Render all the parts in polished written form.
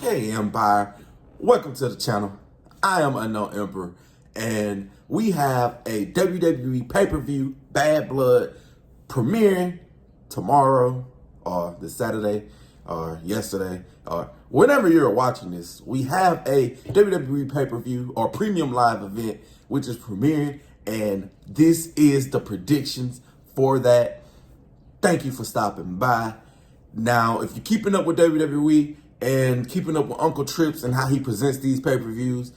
Hey Empire, welcome to the channel. I am Unknown Emperor, and we have a WWE pay-per-view, Bad Blood, premiering tomorrow or this Saturday or yesterday or whenever you're watching this. We have a WWE pay-per-view or premium live event which is premiering, and this is the predictions for that. Thank you for stopping by. Now, if you're keeping up with WWE and keeping up with Uncle Trips and how he presents these pay-per-views,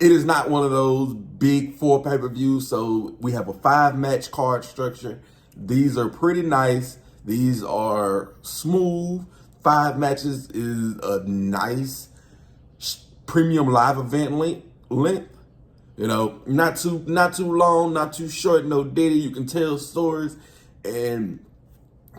it is not one of those big 4 pay-per-views. So we have a 5-match card structure. These are pretty nice. These are smooth. 5 matches is a nice premium live event length. You know, not too long, not too short, no diddy. You can tell stories and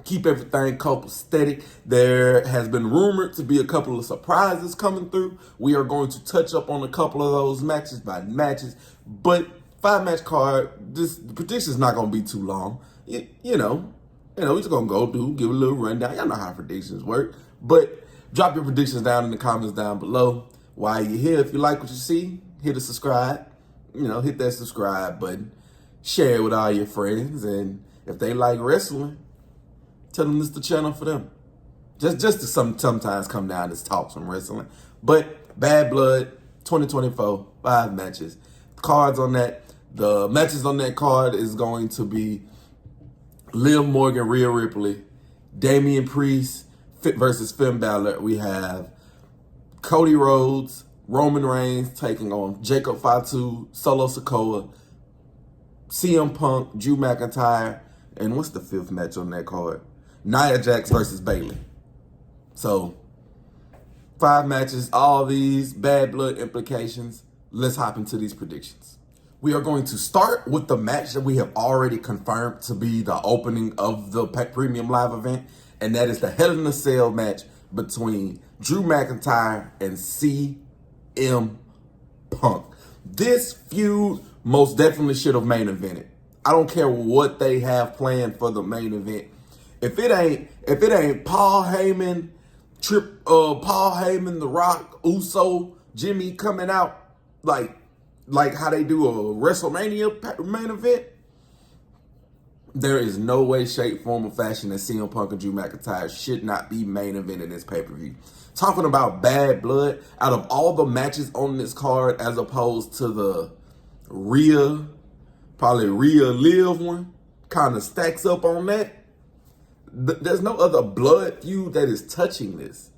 keep everything copacetic. There has been rumored to be a couple of surprises coming through. We are going to touch up on a couple of those matches by matches, but 5-match card, the prediction's not going to be too long. You know, we're just going to give a little rundown. Y'all know how predictions work, but drop your predictions down in the comments down below. While you're here, if you like what you see, hit the subscribe. You know, hit that subscribe button. Share it with all your friends, and if they like wrestling, tell them this is the channel for them. Just to sometimes come down and talk some wrestling. But Bad Blood 2024, 5 matches. Cards on that. The matches on that card is going to be Liv Morgan, Rhea Ripley, Damian Priest versus Finn Balor. We have Cody Rhodes, Roman Reigns taking on Jacob Fatu, Solo Sikoa, CM Punk, Drew McIntyre, and what's the 5th match on that card? Nia Jax versus Bayley. So, 5 matches, all these Bad Blood implications. Let's hop into these predictions. We are going to start with the match that we have already confirmed to be the opening of the premium live event, and that is the Hell in a Cell match between Drew McIntyre and CM Punk. This feud most definitely should have main evented. I don't care what they have planned for the main event. If it ain't Paul Heyman, The Rock, Uso, Jimmy coming out like how they do a WrestleMania main event, there is no way, shape, form, or fashion that CM Punk and Drew McIntyre should not be main eventing this pay-per-view. Talking about Bad Blood, out of all the matches on this card, as opposed to the Rhea Liv one, kind of stacks up on that. There's no other blood feud that is touching this.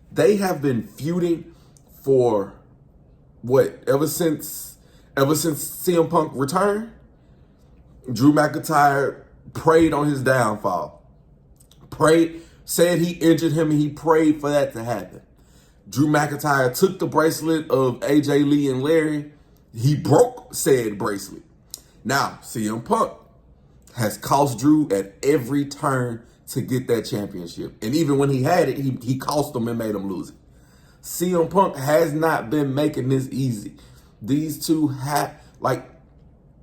They have been feuding for what? Ever since CM Punk returned. Drew McIntyre prayed on his downfall. Said he injured him, and he prayed for that to happen. Drew McIntyre took the bracelet of AJ Lee and Larry. He broke said bracelet. Now, CM Punk has cost Drew at every turn to get that championship. And even when he had it, he cost him and made him lose it. CM Punk has not been making this easy. These two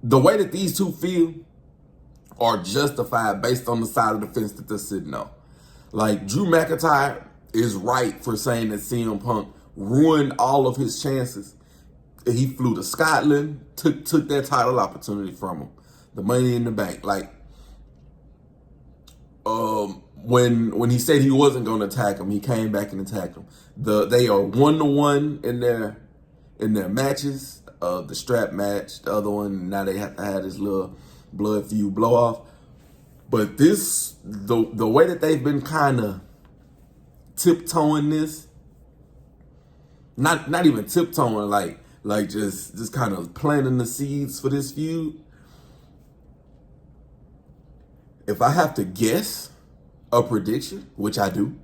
the way that these two feel are justified based on the side of the fence that they're sitting on. Like, Drew McIntyre is right for saying that CM Punk ruined all of his chances. He flew to Scotland, took that title opportunity from him. The Money in the Bank. Like, when he said he wasn't going to attack him, he came back and attacked him. They are 1-1 in their matches. The strap match, the other one, now they have to have this little blood feud blow off. But this, the way that they've been kind of tiptoeing this, not even tiptoeing, like just kind of planting the seeds for this feud. If I have to guess a prediction, which I do,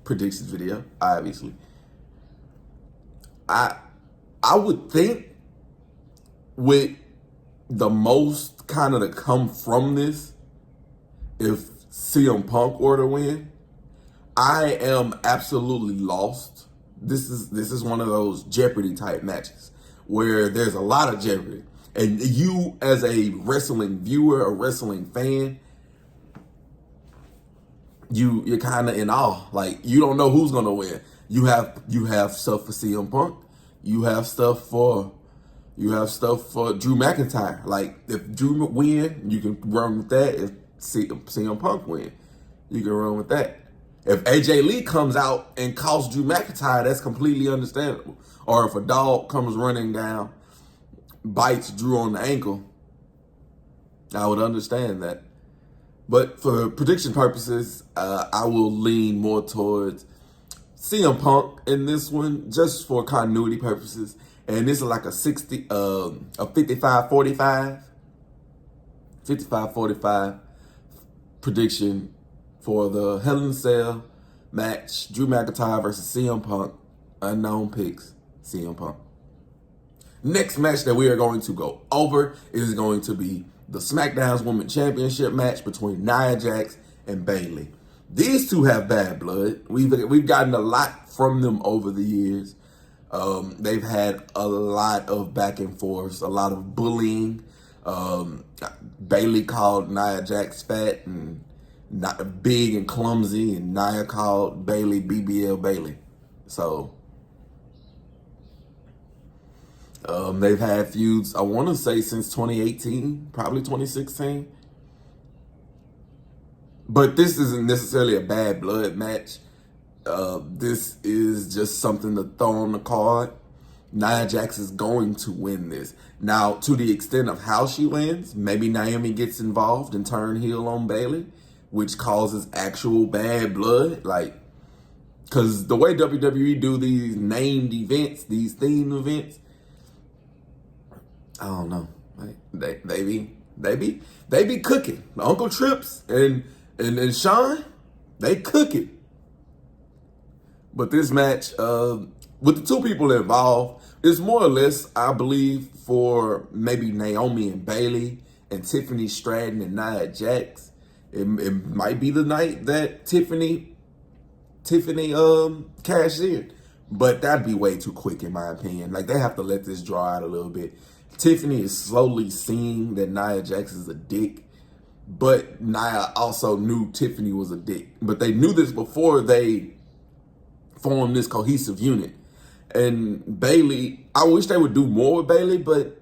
predictions video, obviously, I would think with the most kind of to come from this, if CM Punk were to win, I am absolutely lost. This is one of those Jeopardy type matches where there's a lot of jeopardy. And you, as a wrestling viewer, a wrestling fan, you're kind of in awe. Like, you don't know who's going to win. You have stuff for CM Punk. You have stuff for Drew McIntyre. Like if Drew win, you can run with that. If CM Punk win, you can run with that. If AJ Lee comes out and costs Drew McIntyre, that's completely understandable. Or if a dog comes running down, bites Drew on the ankle, I would understand that. But for prediction purposes, I will lean more towards CM Punk in this one, just for continuity purposes. And this is like a 55-45 prediction for the Hell in a Cell match, Drew McIntyre versus CM Punk. Unknown picks, CM Punk. Next match that we are going to go over is going to be the SmackDown's Women's Championship match between Nia Jax and Bayley. These two have bad blood. We've gotten a lot from them over the years. They've had a lot of back and forth, a lot of bullying. Bayley called Nia Jax fat and not big and clumsy, and Nia called Bayley BBL Bayley. So they've had feuds, I want to say, since 2018, probably 2016. But this isn't necessarily a bad blood match. This is just something to throw on the card. Nia Jax is going to win this. Now, to the extent of how she wins, maybe Naomi gets involved and turn heel on Bayley, which causes actual bad blood. Like, because the way WWE do these named events, these themed events, I don't know. Like, they be cooking. Uncle Trips and Sean, they cooking. But this match, with the two people involved, is more or less, I believe, for maybe Naomi and Bayley and Tiffany Stratton and Nia Jax. It might be the night that Tiffany cashed in. But that'd be way too quick, in my opinion. Like, they have to let this draw out a little bit. Tiffany is slowly seeing that Nia Jax is a dick. But Nia also knew Tiffany was a dick. But they knew this before they formed this cohesive unit. And Bayley, I wish they would do more with Bayley, but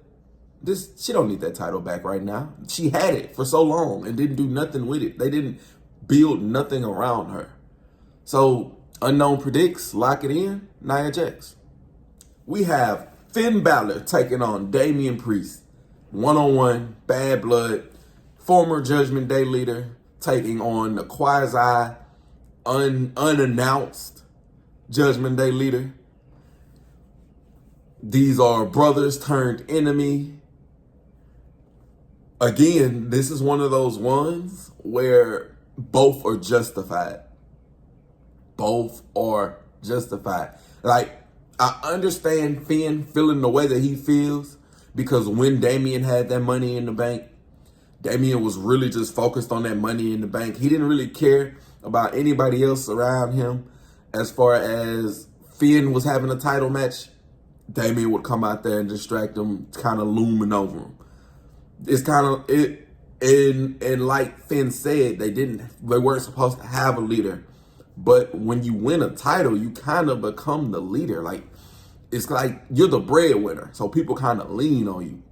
she don't need that title back right now. She had it for so long and didn't do nothing with it. They didn't build nothing around her. So, unknown predicts, lock it in, Nia Jax. We have Finn Balor taking on Damian Priest. One-on-one, bad blood. Former Judgment Day leader taking on the unannounced Judgment Day leader. These are brothers turned enemy. Again, this is one of those ones where both are justified. Both are justified. Like, I understand Finn feeling the way that he feels because when Damian had that money in the bank, Damian was really just focused on that money in the bank. He didn't really care about anybody else around him. As far as Finn was having a title match, Damian would come out there and distract him, kind of looming over him. It's kind of it, and like Finn said, they weren't supposed to have a leader. But when you win a title, you kind of become the leader. Like, it's like you're the breadwinner, so people kind of lean on you.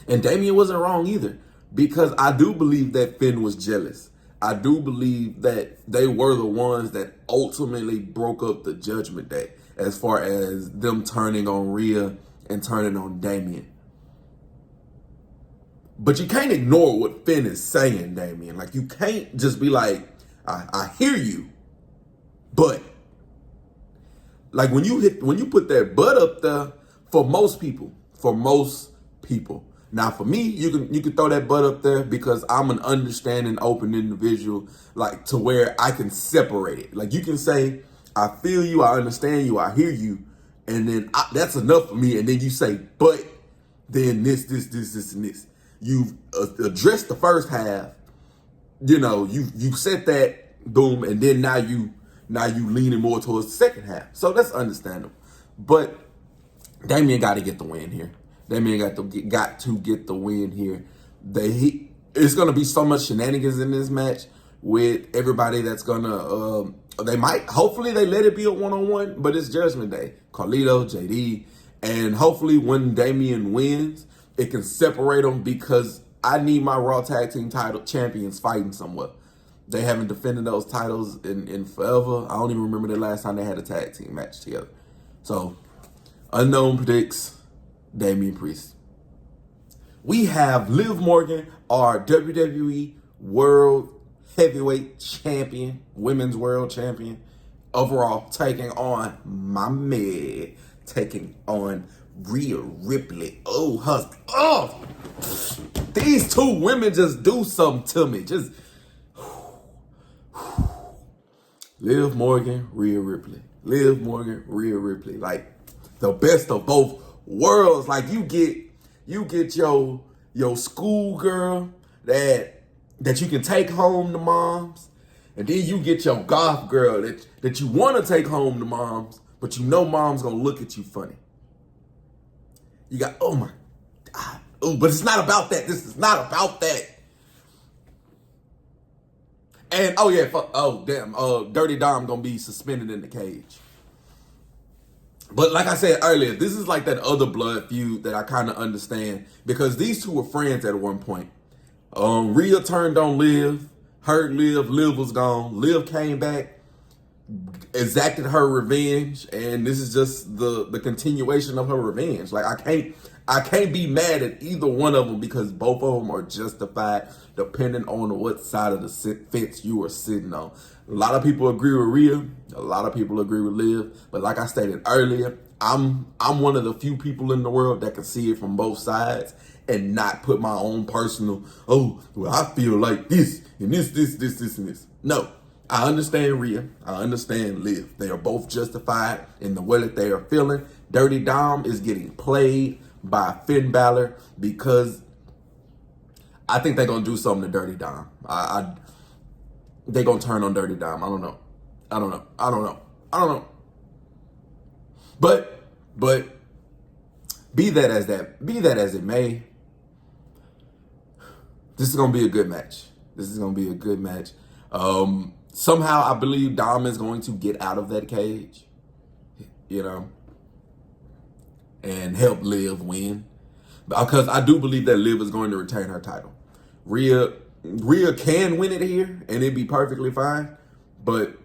And Damian wasn't wrong either, because I do believe that Finn was jealous. I do believe that they were the ones that ultimately broke up the Judgment Day, as far as them turning on Rhea and turning on Damian. But you can't ignore what Finn is saying, Damian. Like, you can't just be like, I hear you, but like when you put that butt up there, for most people. Now, for me, you can throw that butt up there because I'm an understanding, open individual, like to where I can separate it. Like, you can say, I feel you, I understand you, I hear you, and then that's enough for me. And then you say, but then this, and this. You've addressed the first half. You said that, boom, and then now you leaning more towards the second half. So that's understandable. But Damian got to get the win here. Damian got to get the win here. It's going to be so much shenanigans in this match with everybody that's gonna, hopefully they let it be a one-on-one, but it's Judgment Day. Carlito, JD, and hopefully when Damian wins, it can separate them because I need my Raw Tag Team title champions fighting somewhere. They haven't defended those titles in forever. I don't even remember the last time they had a tag team match together. So, Unknown predicts Damian Priest. We have Liv Morgan, our WWE World Heavyweight Champion, Women's World Champion, overall, taking on my man, taking on Rhea Ripley. These two women just do something to me. Just Liv Morgan, Rhea Ripley. Liv Morgan, Rhea Ripley. Like the best of both worlds. Like you get your schoolgirl that you can take home to moms, and then you get your goth girl that you want to take home to moms, but you know mom's gonna look at you funny. You got, oh my God. Oh, but it's not about that. This is not about that. And Dirty Dom gonna be suspended in the cage. But like I said earlier, this is like that other blood feud that I kind of understand because these two were friends at one point. Rhea turned on Liv, hurt Liv, Liv was gone. Liv came back, exacted her revenge, and this is just the continuation of her revenge. Like I can't be mad at either one of them because both of them are justified depending on what side of the fence you are sitting on. A lot of people agree with Rhea, a lot of people agree with Liv, but like I stated earlier, I'm one of the few people in the world that can see it from both sides and not put my own personal, I feel like this and this and this. No. I understand Rhea. I understand Liv. They are both justified in the way that they are feeling. Dirty Dom is getting played by Finn Balor because I think they're going to do something to Dirty Dom. They're going to turn on Dirty Dom. I don't know. But be that as it may, this is going to be a good match. Somehow I believe Dom is going to get out of that cage, and help Liv win. Because I do believe that Liv is going to retain her title. Rhea can win it here and it'd be perfectly fine. But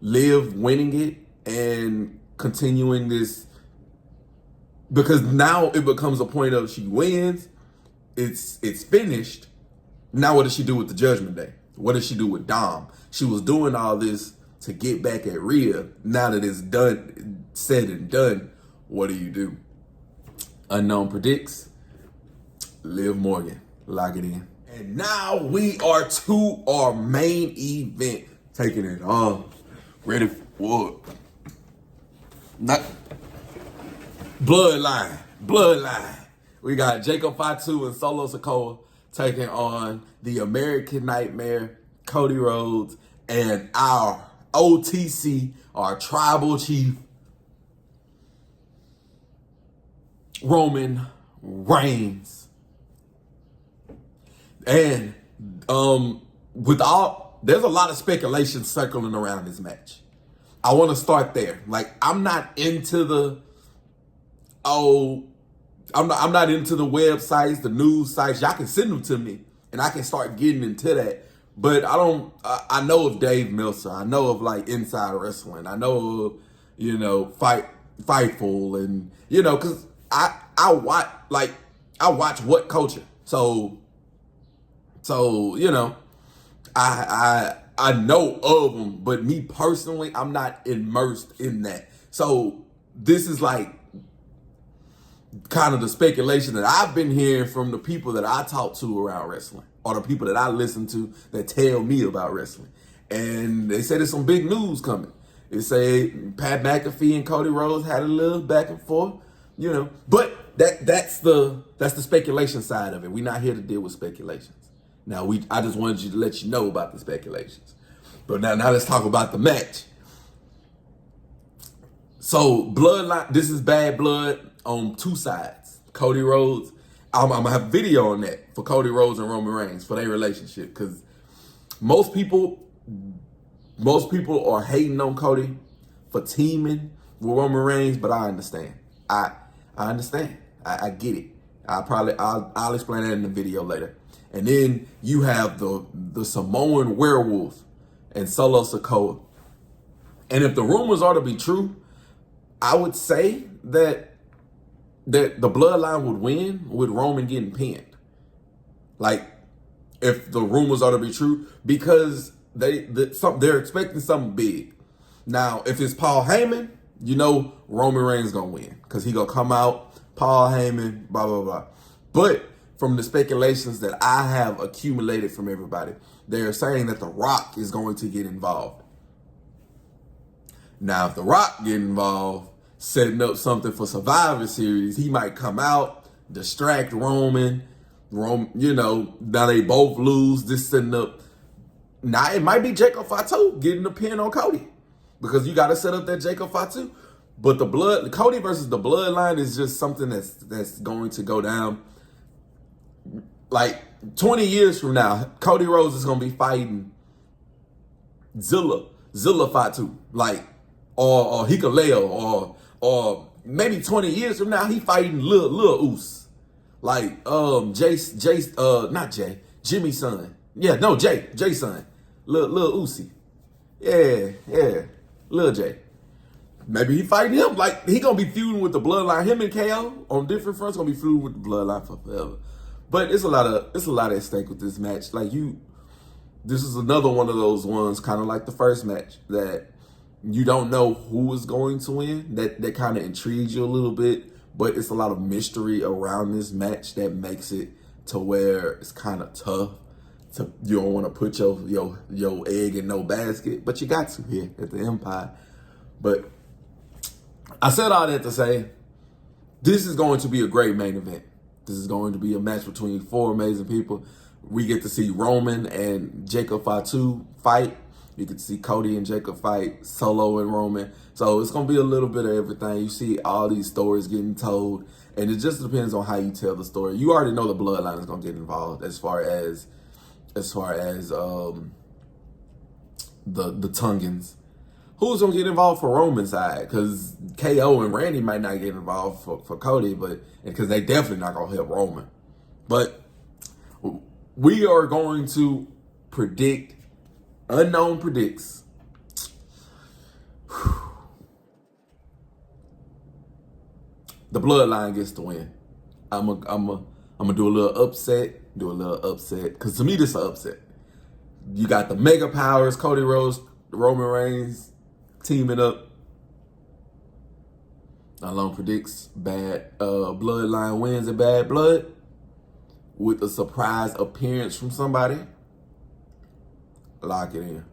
Liv winning it and continuing this, because now it becomes a point of she wins, it's finished. Now what does she do with the Judgment Day? What does she do with Dom? She was doing all this to get back at Rhea. Now that it's done, said and done, what do you do? Unknown predicts Liv Morgan. Lock it in. And now we are to our main event. Taking it on. Ready for not Bloodline. We got Jacob Fatu and Solo Sikoa taking on the American Nightmare, Cody Rhodes, and our OTC, our tribal chief, Roman Reigns. And there's a lot of speculation circling around this match. I want to start there. Like, I'm not into the websites, the news sites. Y'all can send them to me and I can start getting into that. But I know of Dave Meltzer. I know of like Inside Wrestling. I know of, Fightful, and, cause I watch What Culture. So, I know of them, but me personally, I'm not immersed in that. So this is like kind of the speculation that I've been hearing from the people that I talk to around wrestling, or the people that I listen to that tell me about wrestling. And they say there's some big news coming. They say Pat McAfee and Cody Rhodes had a little back and forth, but that's the speculation side of it. We're not here to deal with speculations. Now I just wanted you to let you know about the speculations. But now let's talk about the match. So Bloodline, this is bad blood on two sides. Cody Rhodes, I'm gonna have a video on that for Cody Rhodes and Roman Reigns for their relationship, because Most people are hating on Cody for teaming with Roman Reigns, but I understand. I understand. I get it. I'll explain that in the video later. And then you have the Samoan werewolf and Solo Sikoa. And if the rumors are to be true, I would say that the bloodline would win with Roman getting pinned. Like, if the rumors are to be true, because they're expecting something big. Now, if it's Paul Heyman, you know Roman Reigns gonna win because he gonna come out, Paul Heyman, blah, blah, blah. But from the speculations that I have accumulated from everybody, they're saying that The Rock is going to get involved. Now, if The Rock get involved, setting up something for Survivor Series, he might come out, distract Roman, you know, now they both lose, this setting up. Now, it might be Jacob Fatu getting the pin on Cody because you got to set up that Jacob Fatu. But Cody versus the Bloodline is just something that's going to go down. Like 20 years from now, Cody Rhodes is going to be fighting Zilla Fatu, like, or Hikuleo, or maybe 20 years from now, he fighting Lil Uce, like Jimmy's son. Yeah, no, Jay's son, Lil Uzi. Yeah, Lil J. Maybe he fighting him. Like, he gonna be feuding with the Bloodline. Him and KO on different fronts gonna be feuding with the Bloodline for forever. But it's a lot at stake with this match. Like, this is another one of those ones, kind of like the first match, that you don't know who is going to win. That kind of intrigues you a little bit, but it's a lot of mystery around this match that makes it to where it's kind of tough. You don't want to put your egg in no basket, but you got to here at the Empire. But I said all that to say, this is going to be a great main event. This is going to be a match between four amazing people. We get to see Roman and Jacob Fatu fight. You get to see Cody and Jacob fight, Solo and Roman. So it's going to be a little bit of everything. You see all these stories getting told, and it just depends on how you tell the story. You already know the Bloodline is going to get involved as far as the Tungans. Who's going to get involved for Roman's side? Because KO and Randy might not get involved for Cody, but because they definitely not going to help Roman. But we are going to predict unknown predicts. The Bloodline gets to win. I'm gonna do a little upset. Because to me, this is an upset. You got the Mega Powers, Cody Rhodes, Roman Reigns teaming up. Alone predicts bad Bloodline wins in Bad Blood with a surprise appearance from somebody. Lock it in.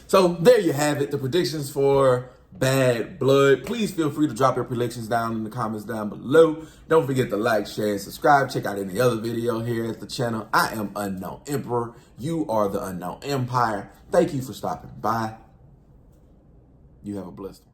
So there you have it, the predictions for Bad Blood. Please feel free to drop your predictions down in the comments down below. Don't forget to like, share, and subscribe. Check out any other video here at the channel. I am Unknown Emperor. You are the Unknown Empire. Thank you for stopping by. You have a blessed one.